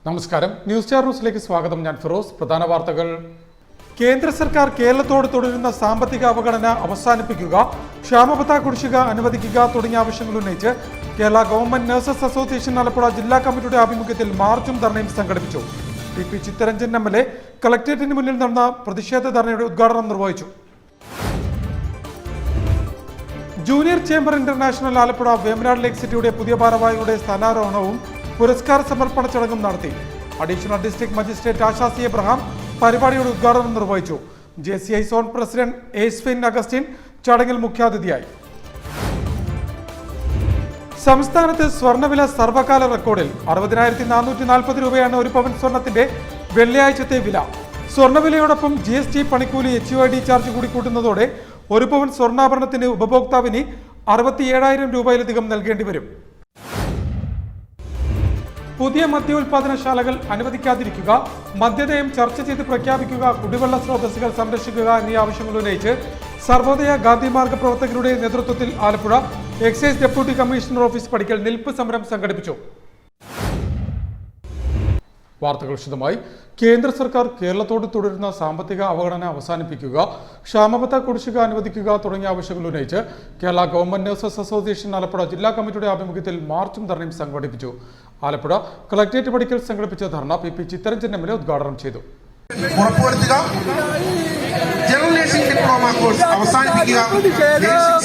നമസ്കാരം, news star ന്യൂസിലേക്ക് സ്വാഗതം. ഞാൻ ഫിറോസ്. പ്രധാന വാർത്തകൾ. കേന്ദ്ര സർക്കാർ കേരളത്തോട് തുടരുന്ന സാമ്പത്തിക അവഗണന അവസാനിപ്പിക്കുക, ക്ഷാമബത്ത കുടിശ്ശിക അനുവദിക്കുക തുടങ്ങിയ ആവശ്യങ്ങൾ ഉന്നയിച്ച് Kerala government nurses association Alappuzha ജില്ലാ കമ്മിറ്റിയുടെ ആഭിമുഖ്യത്തിൽ മാർച്ചും ധർണയും സംഘടിപ്പിച്ചു. പി ചിത്തരഞ്ജൻ MLA കളക്ടറേറ്റിന് മുന്നിൽ നടന്ന പ്രതിഷേധ ധർണയുടെ ഉദ്ഘാടനം നിർവഹിച്ചു. Junior Chamber International Alappuzha Vembanad lake സിറ്റിയുടെ പുതിയ ഭാരവാഹികളുടെ സ്ഥാനാരോഹണവും പുരസ്കാര സമർപ്പണ ചടങ്ങും നടത്തി. Additional district magistrate Asha C Abraham പരിപാടിയുടെ ഉദ്ഘാടനം നിർവഹിച്ചു. JCI zone president Acefin Augustine ചടങ്ങിൽ മുഖ്യാതിഥിയായി. സംസ്ഥാനത്ത് സ്വർണ്ണവില സർവകാല റെക്കോർഡിൽ 60,440 രൂപയാണ് ഒരു പവൻ സ്വർണത്തിന്റെ വെള്ളിയാഴ്ചത്തെ വില. സ്വർണ്ണവിലയോടൊപ്പം GST, പണിക്കൂലി, HUID ചാർജ് കൂടി കൂട്ടുന്നതോടെ ഒരു പവൻ സ്വർണ്ണാഭരണത്തിന് ഉപഭോക്താവിന് 67,000 രൂപയിലധികം നൽകേണ്ടി വരും. പുതിയ മദ്യോൽപാദനശാലകൾ അനുവദിക്കാതിരിക്കുക, മദ്യനയം ചർച്ച ചെയ്ത് പ്രഖ്യാപിക്കുക, കുടിവെള്ള സ്രോതസ്സുകൾ സംരക്ഷിക്കുക എന്നീ ആവശ്യങ്ങൾ ഉന്നയിച്ച് സർവോദയ ഗാന്ധിമാർഗ പ്രവർത്തകരുടെ നേതൃത്വത്തിൽ Alappuzha excise deputy commissioner office പടിക്കൽ നിൽപ്പ് സമരം സംഘടിപ്പിച്ചു. വാർത്തകൾ വിശദമായി. കേന്ദ്ര സർക്കാർ കേരളത്തോട് തുടരുന്ന സാമ്പത്തിക അവഗണന അവസാനിപ്പിക്കുക, ക്ഷാമബത്ത കുടിശ്ശിക അനുവദിക്കുക തുടങ്ങിയ ആവശ്യങ്ങൾ ഉന്നയിച്ച് Kerala government nurses association Alappuzha ജില്ലാ കമ്മിറ്റിയുടെ ആഭിമുഖ്യത്തിൽ മാർച്ചും ധർണയും സംഘടിപ്പിച്ചു. ആലപ്പുഴ കളക്ടറേറ്റ് പടിക്കൽ സംഘടിപ്പിച്ച ധർണ പി ചിത്തരഞ്ജൻ MLA ഉദ്ഘാടനം ചെയ്തു. ജനറൽ നഴ്സിംഗ് ഡിപ്ലോമ കോഴ്സ് അവസാനിപ്പിക്കുക,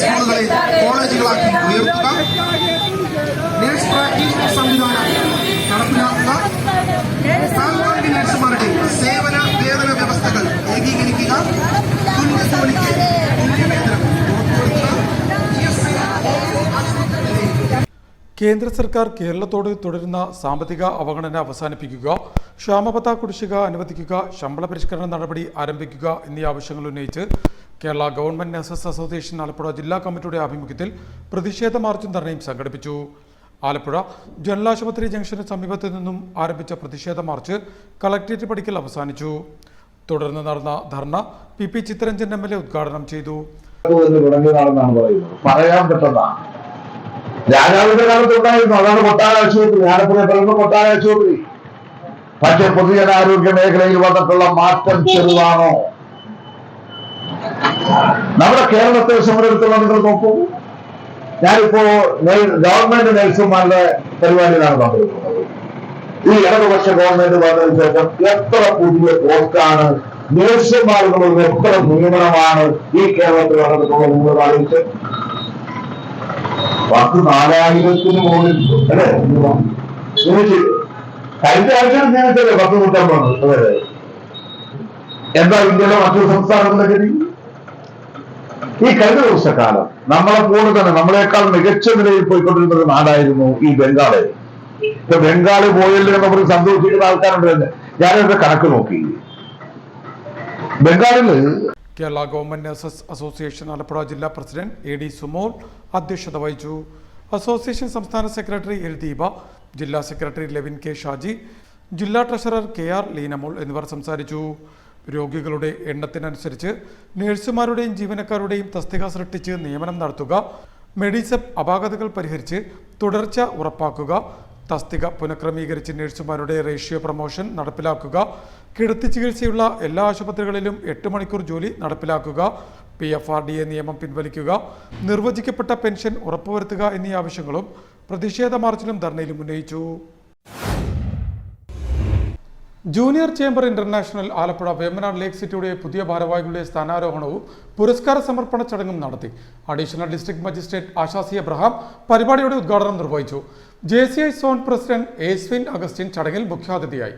സ്കൂളുകളെ കോളേജുകളാക്കി ഉയർത്തുക, നഴ്സ് പ്രാക്ടീഷണർ സംവിധാനം നടപ്പിലാക്കുക, സാങ്കേതിക നഴ്സുമാരുടെ സേവന വേതന വ്യവസ്ഥകൾ ഏകീകരിക്കുക, തുല്യജോലിക്ക് തുല്യവേതനം ഉറപ്പുവരുത്തുക. കേന്ദ്ര സർക്കാർ കേരളത്തോട് തുടരുന്ന സാമ്പത്തിക അവഗണന അവസാനിപ്പിക്കുക, ക്ഷാമബത്ത കുടിശ്ശിക അനുവദിക്കുക, ശമ്പള പരിഷ്കരണ നടപടി ആരംഭിക്കുക എന്നീ ആവശ്യങ്ങൾ ഉന്നയിച്ച് Kerala government nurses association Alappuzha ജില്ലാ കമ്മിറ്റിയുടെ ആഭിമുഖ്യത്തിൽ പ്രതിഷേധ മാർച്ചും ധർണയും സംഘടിപ്പിച്ചു. ആലപ്പുഴ ജനറൽ ആശുപത്രി ജംഗ്ഷന് സമീപത്ത് നിന്നും ആരംഭിച്ച പ്രതിഷേധ മാർച്ച് കളക്ടറേറ്റ് പടിക്കൽ അവസാനിച്ചു. തുടർന്ന് നടന്ന ധർണ പി ചിത്തരഞ്ജൻ MLA ഉദ്ഘാടനം ചെയ്തു. രാജാവിന്റെ കാലത്തുണ്ടായിരുന്നു, അതാണ് കൊട്ടാര ആശുപത്രി. ആലപ്പുഴ പറയുന്ന കൊട്ടാര ആശുപത്രി. പക്ഷെ പൊതുജനാരോഗ്യ മേഖലയിൽ വന്നിട്ടുള്ള മാറ്റം ചെറുതാണോ? നമ്മുടെ കേരളത്തെ സംബന്ധിച്ചിടത്തോളം നിങ്ങൾ നോക്കൂ. ഞാനിപ്പോ ഗവൺമെന്റ് നഴ്സുമാരുടെ പരിപാടിയിലാണ് പങ്കെടുക്കുന്നത്. ഈ ഇടതുപക്ഷ ഗവൺമെന്റ് വന്നതിന് ശേഷം എത്ര പുതിയ പോസ്റ്റാണ് നഴ്സുമാർക്കുള്ള, എത്ര നിയമനമാണ് ഈ കേരളത്തിൽ നടന്നിട്ടുള്ളത് നിങ്ങൾ ആലോചിച്ച്. 4,000 മുകളിൽ അല്ലെ? കഴിഞ്ഞ ആഴ്ച നിയമിച്ചല്ലേ 150. അതെ. എന്താ ഇന്ത്യയിലെ മറ്റൊരു സംസ്ഥാനത്തിന്റെ ഗതി? ഈ കഴിഞ്ഞ ദിവസക്കാലം നമ്മളെ പോലെ തന്നെ നമ്മളെക്കാൾ മികച്ച നിലയിൽ പോയിക്കൊണ്ടിരുന്ന നാടായിരുന്നു ഈ ബംഗാള്. ഇപ്പൊ ബംഗാള് പോയല്ലേ നമ്മൾ സന്തോഷിക്കുന്ന ആൾക്കാരുണ്ട്. ഞാനതിന്റെ കണക്ക് നോക്കി. ബംഗാളില് Kerala government nurses association Alappuzha ജില്ലാ പ്രസിഡന്റ് AD സുമോൾ അധ്യക്ഷത വഹിച്ചു. അസോസിയേഷൻ സംസ്ഥാന സെക്രട്ടറി L ദീപ, ജില്ലാ സെക്രട്ടറി ലെവിൻ K ഷാജി, ജില്ലാ ട്രഷറർ KR ലീനമോൾ എന്നിവർ സംസാരിച്ചു. രോഗികളുടെ എണ്ണത്തിനനുസരിച്ച് നഴ്സുമാരുടെയും ജീവനക്കാരുടെയും തസ്തിക സൃഷ്ടിച്ച് നിയമനം നടത്തുക, മെഡിസെപ് അപാകതകൾ പരിഹരിച്ച് തുടർച്ച ഉറപ്പാക്കുക, തസ്തിക പുനഃക്രമീകരിച്ച് നഴ്സുമാരുടെ റേഷ്യോ പ്രൊമോഷൻ നടപ്പിലാക്കുക, കിടത്തി ചികിത്സയുള്ള എല്ലാ ആശുപത്രികളിലും 8 മണിക്കൂർ ജോലി നടപ്പിലാക്കുക, PFRDA നിയമം പിൻവലിക്കുക, നിർവചിക്കപ്പെട്ട പെൻഷൻ ഉറപ്പുവരുത്തുക എന്നീ ആവശ്യങ്ങളും പ്രതിഷേധ മാർച്ചിലും ധർണയിലും ഉന്നയിച്ചു. Junior Chamber International Alappuzha Vembanad lake സിറ്റിയുടെ പുതിയ ഭാരവാഹികളുടെ സ്ഥാനാരോഹണവും പുരസ്കാര സമർപ്പണ ചടങ്ങും നടത്തി. Additional district magistrate Asha C Abraham പരിപാടിയുടെ ഉദ്ഘാടനം നിർവഹിച്ചു. JCI zone president Acefin Augustine ചടങ്ങിൽ മുഖ്യാതിഥിയായി.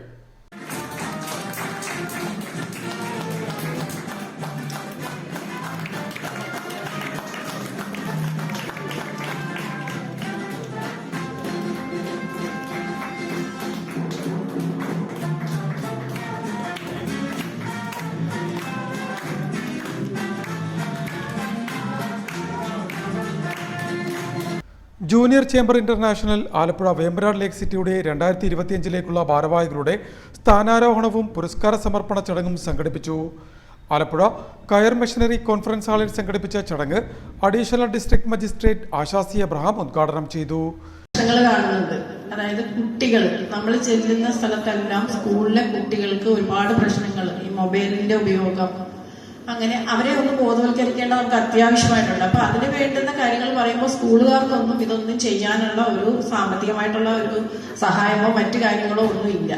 Junior Chamber International Alappuzha Vembanad lake സിറ്റിയുടെ 2025 ഭാരവാഹികളുടെ സ്ഥാനാരോഹണവും പുരസ്കാര സമർപ്പണ ചടങ്ങും സംഘടിപ്പിച്ചു. ആലപ്പുഴ കയർ മെഷീനറി കോൺഫറൻസ് ഹാളിൽ സംഘടിപ്പിച്ച ചടങ്ങ് additional district magistrate Asha C Abraham ഉദ്ഘാടനം ചെയ്തു. അതായത് കുട്ടികൾ, നമ്മൾ ചെല്ലുന്ന സ്ഥലത്തെല്ലാം സ്കൂളിലെ കുട്ടികൾക്ക് ഒരുപാട് പ്രശ്നങ്ങൾ, ഈ മൊബൈലിന്റെ ഉപയോഗം, അങ്ങനെ അവരെ ഒന്ന് ബോധവൽക്കരിക്കേണ്ട നമുക്ക് അത്യാവശ്യമായിട്ടുണ്ട്. അപ്പൊ അതിന് വേണ്ടുന്ന കാര്യങ്ങൾ പറയുമ്പോൾ സ്കൂളുകാർക്കൊന്നും ഇതൊന്നും ചെയ്യാനുള്ള ഒരു സാമ്പത്തികമായിട്ടുള്ള ഒരു സഹായമോ മറ്റു കാര്യങ്ങളോ ഒന്നും ഇല്ല.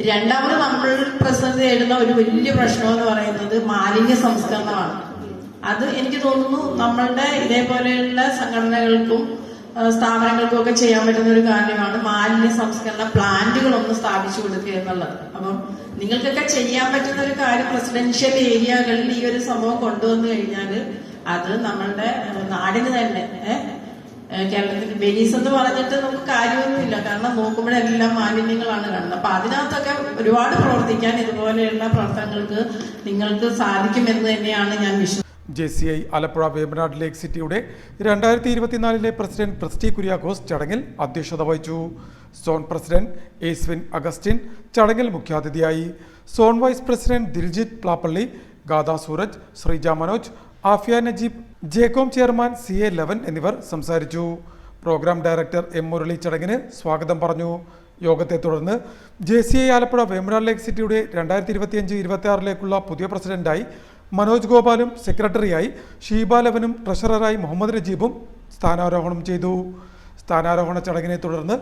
രണ്ടാമത് നമ്മൾ പ്രസിഡന്റ് നേരിടുന്ന ഒരു വലിയ പ്രശ്നം എന്ന് പറയുന്നത് മാലിന്യ സംസ്കരണമാണ്. അത് എനിക്ക് തോന്നുന്നു നമ്മളുടെ ഇതേപോലെയുള്ള സംഘടനകൾക്കും സ്ഥാപനങ്ങൾക്കും ഒക്കെ ചെയ്യാൻ പറ്റുന്ന ഒരു കാര്യമാണ് മാലിന്യ സംസ്കരണ പ്ലാന്റുകളൊന്ന് സ്ഥാപിച്ചു കൊടുക്കുക എന്നുള്ളത്. അപ്പം നിങ്ങൾക്കൊക്കെ ചെയ്യാൻ പറ്റുന്ന ഒരു കാര്യം റെസിഡൻഷ്യൽ ഏരിയകളിൽ ഈ ഒരു സംഭവം കൊണ്ടുവന്നു കഴിഞ്ഞാൽ അത് നമ്മളുടെ നാടിന് തന്നെ കേരളത്തിൽ വെനീസ് എന്ന് പറഞ്ഞിട്ട് നമുക്ക് കാര്യമൊന്നുമില്ല. കാരണം നോക്കുമ്പോഴെല്ലാം മാലിന്യങ്ങളാണ് കാണുന്നത്. അപ്പൊ അതിനകത്തൊക്കെ ഒരുപാട് പ്രവർത്തിക്കാൻ ഇതുപോലെയുള്ള പ്രവർത്തനങ്ങൾക്ക് നിങ്ങൾക്ക് സാധിക്കുമെന്ന് തന്നെയാണ് ഞാൻ വിശ്വസിക്കുന്നത്. JCI ആലപ്പുഴ വേമ്പനാട് ലേക്ക് സിറ്റിയുടെ 2024 പ്രസിഡന്റ് പ്രസ്റ്റി കുര്യാക്കോസ് ചടങ്ങിൽ അധ്യക്ഷത വഹിച്ചു. സോൺ പ്രസിഡന്റ് ഏസ്വിൻ അഗസ്റ്റിൻ ചടങ്ങിൽ മുഖ്യാതിഥിയായി. Zone vice president Diljith Plappally, Gadha Sooraj, Sreeja Manoj, Afiya Najeeb, JCOM chairman CA Leven എന്നിവർ സംസാരിച്ചു. പ്രോഗ്രാം ഡയറക്ടർ M മുരളി ചടങ്ങിന് സ്വാഗതം പറഞ്ഞു. യോഗത്തെ തുടർന്ന് JCI ആലപ്പുഴ വേമ്പനാട് ലേക്ക് സിറ്റിയുടെ 2025-26 പുതിയ പ്രസിഡന്റായി മനോജ് ഗോപാലും സെക്രട്ടറിയായി ഷീബ ലെവനും ട്രഷററായി മുഹമ്മദ് നജീബും സ്ഥാനാരോഹണം ചെയ്തു. സ്ഥാനാരോഹണ ചടങ്ങിനെ തുടർന്ന്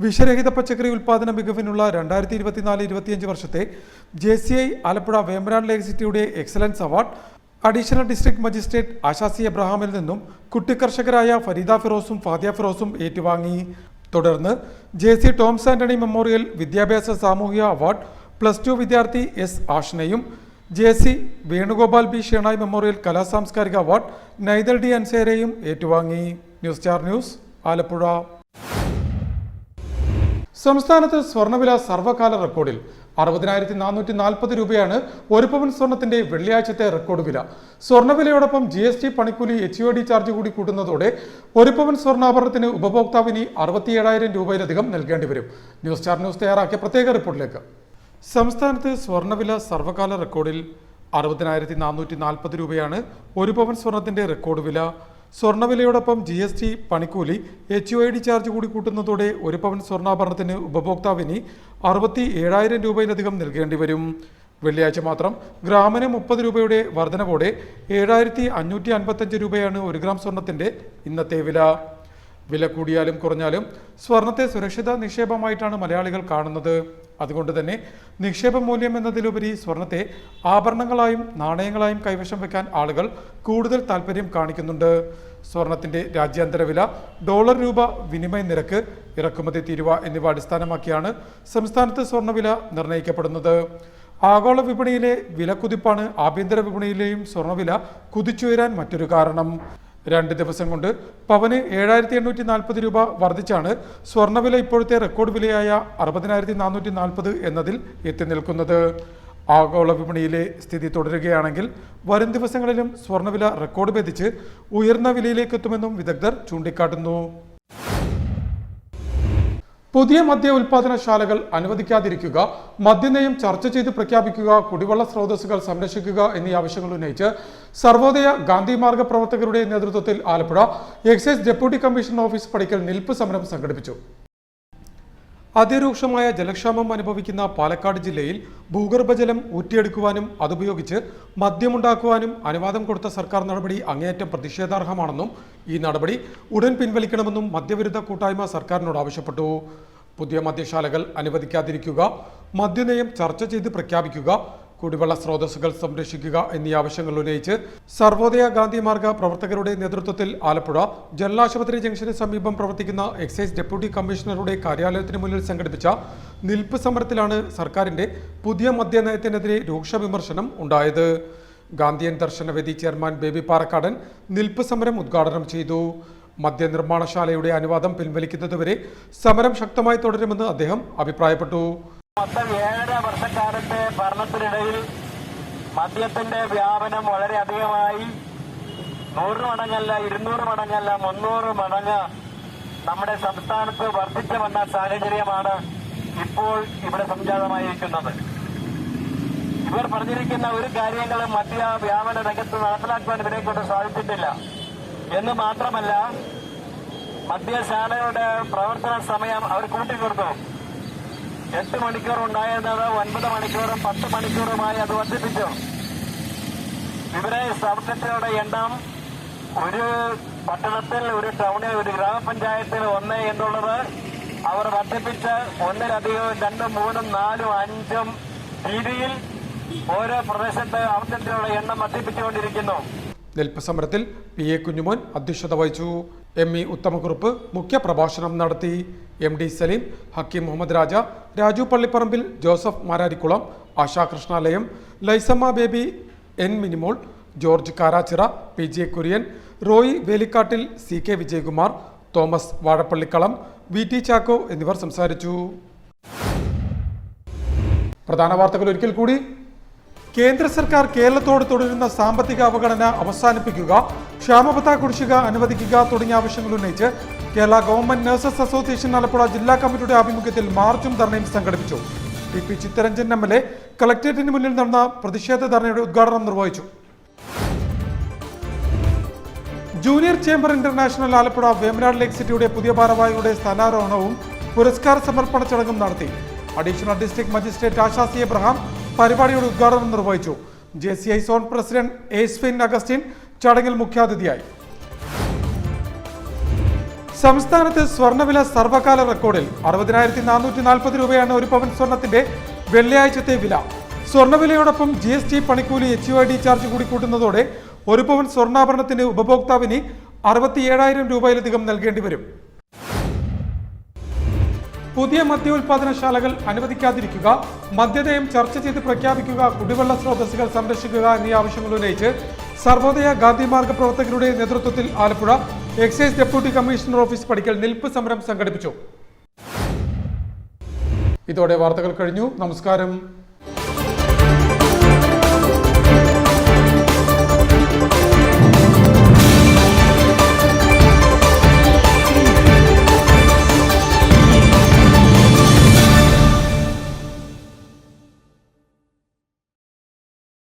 വിഷരഹിത പച്ചക്കറി ഉൽപ്പാദന മികവിനുള്ള 2024-25 വർഷത്തെ JCI ആലപ്പുഴ വേമ്പനാട് ലേക്ക് സിറ്റിയുടെ excellence award additional district magistrate Asha C എബ്രഹാമിൽ നിന്നും കുട്ടിക്കർഷകരായ ഫരീദ ഫിറോസും ഫാദിയ ഫിറോസും ഏറ്റുവാങ്ങി. തുടർന്ന് JC ടോംസ് ആന്റണി മെമ്മോറിയൽ വിദ്യാഭ്യാസ സാമൂഹിക അവാർഡ് +2 വിദ്യാർത്ഥി S ആഷ്നയും JC Venugopal B Shenoy memorial കലാസാംസ്കാരിക അവാർഡ് നൈദൽ D അൻസേരയും ഏറ്റുവാങ്ങി. News Star News Alappuzha. സംസ്ഥാനത്ത് സ്വർണ്ണവില സർവ്വകാല റെക്കോർഡിൽ 60,440 രൂപയാണ് ഒരു പവൻ സ്വർണത്തിന്റെ വെള്ളിയാഴ്ചത്തെ റെക്കോർഡ് വില. സ്വർണ്ണവിലയോടൊപ്പം GST, പണിക്കൂലി, HUID ചാർജ് കൂടി കൂട്ടുന്നതോടെ ഒരു പവൻ സ്വർണ്ണാഭരണത്തിന് ഉപഭോക്താവിന് 67,000 രൂപയിലധികം നൽകേണ്ടി വരും. ന്യൂസ് സ്റ്റാർ ന്യൂസ് തയ്യാറാക്കിയ പ്രത്യേക റിപ്പോർട്ടിലേക്ക്. സംസ്ഥാനത്ത് സ്വർണ്ണവില സർവ്വകാല റെക്കോർഡിൽ 60,440 രൂപയാണ് ഒരു പവൻ സ്വർണത്തിന്റെ റെക്കോർഡ് വില. സ്വർണ്ണവിലയോടൊപ്പം GST, പണിക്കൂലി, HUID ചാർജ് കൂടി കൂട്ടുന്നതോടെ ഒരു പവൻ സ്വർണ്ണാഭരണത്തിന് ഉപഭോക്താവിന് 67,000 രൂപയിലധികം നൽകേണ്ടി വരും. വെള്ളിയാഴ്ച മാത്രം ഗ്രാമിന് 30 രൂപയുടെ വർധനവോടെ 7,555 രൂപയാണ് 1 ഗ്രാം സ്വർണത്തിന്റെ ഇന്നത്തെ വില. വില കൂടിയാലും കുറഞ്ഞാലും സ്വർണത്തെ സുരക്ഷിത നിക്ഷേപമായിട്ടാണ് മലയാളികൾ കാണുന്നത്. അതുകൊണ്ട് തന്നെ നിക്ഷേപ മൂല്യം എന്നതിലുപരി സ്വർണത്തെ ആഭരണങ്ങളായും നാണയങ്ങളായും കൈവശം വെക്കാൻ ആളുകൾ കൂടുതൽ താല്പര്യം കാണിക്കുന്നുണ്ട്. സ്വർണത്തിന്റെ രാജ്യാന്തര വില, ഡോളർ രൂപ വിനിമയ നിരക്ക്, ഇറക്കുമതി തീരുവ എന്നിവ അടിസ്ഥാനമാക്കിയാണ് സംസ്ഥാനത്ത് സ്വർണ്ണവില നിർണ്ണയിക്കപ്പെടുന്നത്. ആഗോള വിപണിയിലെ വിലക്കുതിപ്പാണ് ആഭ്യന്തര വിപണിയിലെയും സ്വർണ്ണവില കുതിച്ചുയരാൻ മറ്റൊരു കാരണം. 2 ദിവസം കൊണ്ട് പവന് 7,840 രൂപ വർദ്ധിച്ചാണ് സ്വർണ്ണവില ഇപ്പോഴത്തെ റെക്കോർഡ് വിലയായ 60,440 എന്നതിൽ എത്തി നിൽക്കുന്നത്. ആഗോള വിപണിയിലെ സ്ഥിതി തുടരുകയാണെങ്കിൽ വരും ദിവസങ്ങളിലും സ്വർണ്ണവില റെക്കോർഡ് ഭേദിച്ച് ഉയർന്ന വിലയിലേക്ക് എത്തുമെന്നും വിദഗ്ധർ ചൂണ്ടിക്കാട്ടുന്നു. പുതിയ മദ്യ ഉൽപാദനശാലകൾ അനുവദിക്കാതിരിക്കുക, മദ്യനയം ചർച്ച ചെയ്ത് പ്രഖ്യാപിക്കുക, കുടിവെള്ള സ്രോതസ്സുകൾ സംരക്ഷിക്കുക എന്നീ ആവശ്യങ്ങൾ ഉന്നയിച്ച് സർവോദയ ഗാന്ധി മാർഗ പ്രവർത്തകരുടെ നേതൃത്വത്തിൽ Alappuzha excise deputy commissioner office പടിക്കൽ നിൽപ്പ് സമരം സംഘടിപ്പിച്ചു. അതിരൂക്ഷമായ ജലക്ഷാമം അനുഭവിക്കുന്ന പാലക്കാട് ജില്ലയിൽ ഭൂഗർഭജലം ഊറ്റിയെടുക്കുവാനും അതുപയോഗിച്ച് മദ്യമുണ്ടാക്കുവാനും അനുവാദം കൊടുത്ത സർക്കാർ നടപടി അങ്ങേയറ്റം പ്രതിഷേധാർഹമാണെന്നും ഈ നടപടി ഉടൻ പിൻവലിക്കണമെന്നും മദ്യവിരുദ്ധ കൂട്ടായ്മ സർക്കാരിനോട് ആവശ്യപ്പെട്ടു. പുതിയ മദ്യശാലകൾ അനുവദിക്കാതിരിക്കുക, മദ്യനയം ചർച്ച ചെയ്ത് പ്രഖ്യാപിക്കുക, കുടിവെള്ള സ്രോതസ്സുകൾ സംരക്ഷിക്കുക എന്നീ ആവശ്യങ്ങൾ ഉന്നയിച്ച് സർവോദയ ഗാന്ധി മാർഗ പ്രവർത്തകരുടെ നേതൃത്വത്തിൽ ആലപ്പുഴ ജനറൽ ആശുപത്രി ജംഗ്ഷന് സമീപം പ്രവർത്തിക്കുന്ന എക്സൈസ് ഡെപ്യൂട്ടി കമ്മീഷണറുടെ കാര്യാലയത്തിന് മുന്നിൽ സംഘടിപ്പിച്ച നിൽപ്പ് സമരത്തിലാണ് സർക്കാരിന്റെ പുതിയ മദ്യനയത്തിനെതിരെ രൂക്ഷ വിമർശനം ഉണ്ടായത്. ഗാന്ധിയൻ ദർശനവേദി ചെയർമാൻ ബേബി പാറക്കാടൻ നിൽപ്പ് സമരം ഉദ്ഘാടനം ചെയ്തു. മദ്യനിർമ്മാണശാലയുടെ അനുവാദം പിൻവലിക്കുന്നതുവരെ സമരം ശക്തമായി തുടരുമെന്ന് അദ്ദേഹം അഭിപ്രായപ്പെട്ടു. മൊത്തം 7 വർഷക്കാലത്തെ ഭരണത്തിനിടയിൽ മദ്യത്തിന്റെ വ്യാപനം വളരെ അധികമായി 100 മടങ്ങല്ല, 200 മടങ്ങല്ല, 300 മടങ്ങ് നമ്മുടെ സംസ്ഥാനത്ത് വർദ്ധിച്ചു വന്ന സാഹചര്യമാണ് ഇപ്പോൾ ഇവിടെ സംജാതമായിരിക്കുന്നത്. ഇവർ പറഞ്ഞിരിക്കുന്ന ഒരു കാര്യങ്ങളും മദ്യ വ്യാപന രംഗത്ത് നടപ്പിലാക്കുവാൻ ഇവരെ കൊണ്ട് സാധിച്ചിട്ടില്ല എന്ന് മാത്രമല്ല, മദ്യശാലയുടെ പ്രവർത്തന സമയം അവർ കൂട്ടിക്കൊടുത്തു. 8 മണിക്കൂർ ഉണ്ടായിരുന്നത് 9 മണിക്കൂറും 10 മണിക്കൂറുമായി അത് വർദ്ധിപ്പിച്ചു. ബിവറേജ് ഔട്ട്ലെറ്റുകളുടെ എണ്ണം ഒരു പട്ടണത്തിൽ, ഒരു ടൗണിൽ, ഒരു ഗ്രാമപഞ്ചായത്തിൽ 1 എന്നുള്ളത് അവർ വർദ്ധിപ്പിച്ച് 1-ലധികം 2, 3, 4, 5 രീതിയിൽ ഓരോ പ്രദേശത്തെ ഔട്ട്ലെറ്റുകളുടെ എണ്ണം വർദ്ധിപ്പിച്ചുകൊണ്ടിരിക്കുന്നു. നിൽപ്പ് സമരത്തിൽ PA കുഞ്ഞുമോൻ അധ്യക്ഷത വഹിച്ചു. ME ഉത്തമക്കുറുപ്പ് മുഖ്യപ്രഭാഷണം നടത്തി. MD Saleem, Hakeem Muhammad Raja, Raju Pallipparambil, Joseph Mararikulam, Asha Krishnalayam, Laisamma Baby, N Minimol, George Karachira, PJ Kurian, Roy Velikkattil, CK Vijayakumar, Thomas Vazhappallikkalam, VT Chacko എന്നിവർ സംസാരിച്ചു. പ്രധാന വാർത്തകൾ ഒരിക്കൽ കൂടി. കേന്ദ്ര സർക്കാർ കേരളത്തോട് തുടരുന്ന സാമ്പത്തിക അവഗണന അവസാനിപ്പിക്കുക, ക്ഷാമബത്ത കുടിശ്ശിക അനുവദിക്കുക തുടങ്ങിയ ആവശ്യങ്ങൾ ഉന്നയിച്ച് Kerala government nurses association Alappuzha ജില്ലാ കമ്മിറ്റിയുടെ ആഭിമുഖ്യത്തിൽ മാർച്ചും ധർണയും സംഘടിപ്പിച്ചു. PP ചിത്തരഞ്ജൻ MLA കളക്ടറേറ്റിന് മുന്നിൽ നടന്ന പ്രതിഷേധ ധർണയുടെ ഉദ്ഘാടനം നിർവഹിച്ചു. Junior Chamber International Alappuzha Vembanad lake സിറ്റിയുടെ പുതിയ ഭാരവാഹികളുടെ സ്ഥാനാരോഹണവും പുരസ്കാര സമർപ്പണ ചടങ്ങും നടത്തി. Additional district magistrate Asha C Abraham പരിപാടിയുടെ ഉദ്ഘാടനം നിർവഹിച്ചു. JCI zone president Esfin Augustine ചടങ്ങിൽ മുഖ്യാതിഥിയായി. സംസ്ഥാനത്ത് സ്വർണ്ണവില സർവകാല റെക്കോർഡിൽ 60,440 രൂപയാണ് ഒരു പവൻ സ്വർണത്തിന്റെ വെള്ളിയാഴ്ചത്തെ വില. സ്വർണ്ണവിലയോടൊപ്പം GST, പണിക്കൂലി, HUID ചാർജ് കൂടി കൂട്ടുന്നതോടെ ഒരു പവൻ സ്വർണ്ണാഭരണത്തിന് ഉപഭോക്താവിന് 67,000 രൂപയിലധികം നൽകേണ്ടി വരും. പുതിയ മദ്യോൽപാദനശാലകൾ അനുവദിക്കാതിരിക്കുക, മദ്യനയം ചർച്ച ചെയ്ത് പ്രഖ്യാപിക്കുക, കുടിവെള്ള സ്രോതസ്സുകൾ സംരക്ഷിക്കുക എന്നീ ആവശ്യങ്ങൾ ഉന്നയിച്ച് സർവോദയ ഗാന്ധിമാർഗ പ്രവർത്തകരുടെ നേതൃത്വത്തിൽ Alappuzha excise deputy commissioner office പടിക്കൽ നിൽപ്പ് സമരം സംഘടിപ്പിച്ചു. ഇതോടെ വാർത്തകൾ കഴിഞ്ഞു. നമസ്കാരം.